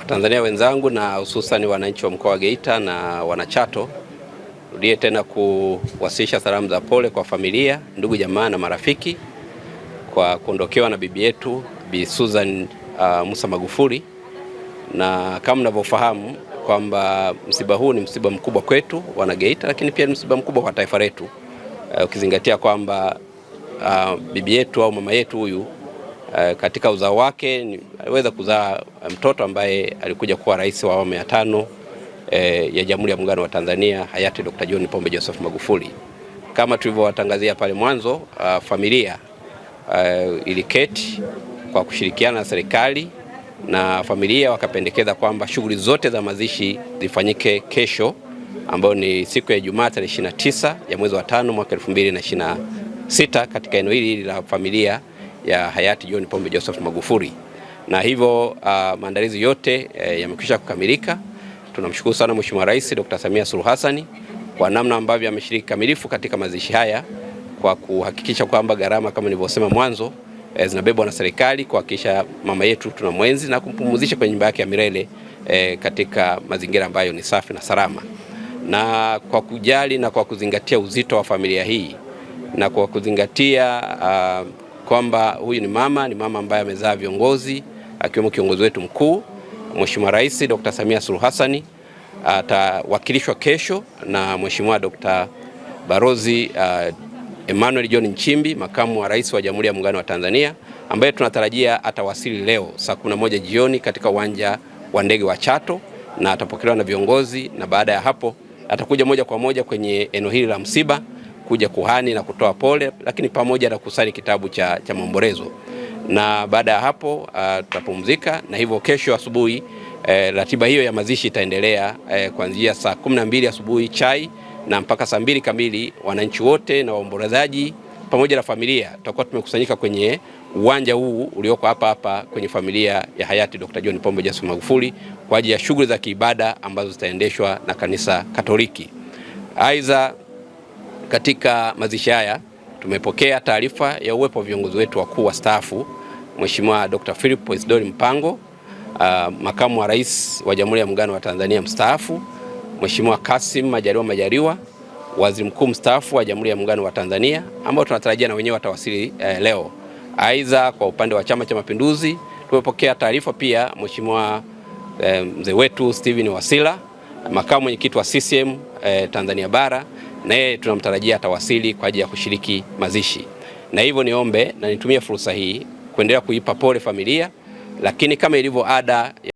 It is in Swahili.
Tanzania wenzangu na hususan wananchi wa mkoa wa Geita na wanachato, rudie tena kuwasilisha salamu za pole kwa familia, ndugu jamaa na marafiki kwa kuondokewa na bibi yetu Bi Susan Musa Magufuli. Na kama mnavyofahamu kwamba msiba huu ni msiba mkubwa kwetu wana Geita, lakini pia ni msiba mkubwa kwa taifa letu, ukizingatia kwamba bibi yetu au mama yetu huyu katika uzao wake aliweza kuzaa mtoto ambaye alikuja kuwa rais wa awamu ya 5 ya Jamhuri ya Muungano wa Tanzania, hayati Dr. John Pombe Joseph Magufuli. Kama tulivyowatangazia pale mwanzo, familia iliketi kwa kushirikiana na serikali na familia wakapendekeza kwamba shughuli zote za mazishi zifanyike kesho, ambayo ni siku ya Ijumaa tarehe 29 ya mwezi wa 5 mwaka 2026 katika eneo hili la familia ya hayati John Pombe Joseph Magufuli. Na hivyo maandalizi yote yamekwisha kukamilika. Tunamshukuru sana Mheshimiwa Rais Dr. Samia Suluhu Hassan kwa namna ambavyo ameshiriki kamilifu katika mazishi haya, kwa kuhakikisha kwamba gharama kama nilivyosema mwanzo zinabebwa na serikali, kuhakikisha mama yetu tunamwenzi na kumpumzisha kwenye nyumba yake ya milele katika mazingira ambayo ni safi na salama. Na kwa kujali na kwa kuzingatia uzito wa familia hii na kwa kuzingatia kwamba huyu ni mama ambaye amezaa viongozi akiwemo kiongozi wetu mkuu Mheshimiwa Rais Dr. Samia Suluhu Hassan, atawakilishwa kesho na Mheshimiwa Dr. Balozi Emmanuel John Nchimbi, makamu wa rais wa Jamhuri ya Muungano wa Tanzania, ambaye tunatarajia atawasili leo saa 11 jioni katika uwanja wa ndege wa Chato, na atapokelewa na viongozi, na baada ya hapo atakuja moja kwa moja kwenye eneo hili la msiba kuja kuhani na kutoa pole, lakini pamoja na kusali kitabu cha maombolezo. Na baada ya hapo tutapumzika, na hivyo kesho asubuhi ratiba hiyo ya mazishi itaendelea kuanzia saa 12 asubuhi chai, na mpaka saa 2 kamili wananchi wote na waombolezaji pamoja na familia tutakuwa tumekusanyika kwenye uwanja huu ulioko hapa kwenye familia ya hayati Dr. John Pombe Joseph Magufuli kwa ajili ya shughuli za kiibada ambazo zitaendeshwa na kanisa Katoliki. Aidha, katika mazishi haya tumepokea taarifa ya uwepo wa viongozi wetu wakuu wastaafu, Mheshimiwa Dr. Philip Isidori Mpango, makamu wa rais wa Jamhuri ya Muungano wa Tanzania mstaafu, Mheshimiwa Kassim Majaliwa, waziri mkuu mstaafu wa Jamhuri ya Muungano wa Tanzania, ambao tunatarajia na wenyewe watawasili leo. Aidha, kwa upande wa Chama cha Mapinduzi tumepokea taarifa pia Mheshimiwa mzee wetu Steven Wasila, makamu mwenyekiti wa CCM Tanzania Bara, naye tunamtarajia atawasili kwa ajili ya kushiriki mazishi. Na hivyo niombe na nitumie fursa hii kuendelea kuipa pole familia, lakini kama ilivyo ada